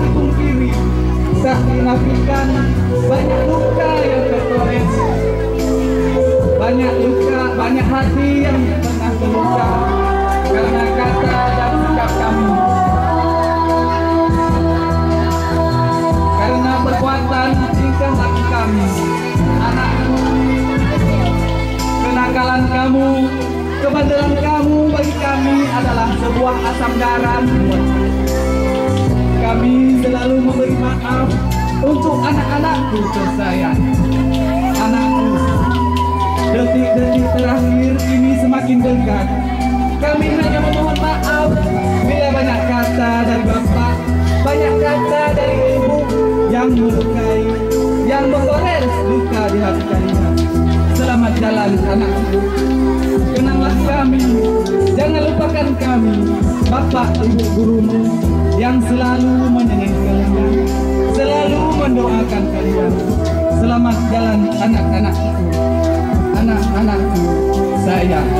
dipungkiri, tak dinafikan. Banyak luka yang tertores, banyak luka, banyak hati yang pernah terluka karena kata dan sikap kami, karena perbuatan tingkah laku kami. Anakku, kenakalan kamu, kebandelan kamu bagi kami adalah sebuah asam garam. Kami selalu memberi maaf untuk anak-anakku tersayang. Anakku, detik-detik terakhir ini semakin dekat. Kami hanya memohon maaf bila banyak kata dari bapak, banyak kata dari ibu yang melukai, yang menggores luka di hati kalian. Selamat jalan anakku. Kenanglah kami, jangan lupakan kami, bapak ibu gurumu yang selalu menyenangkan kalian, selalu mendoakan kalian. Selamat jalan anak-anakku, anak-anakku sayang.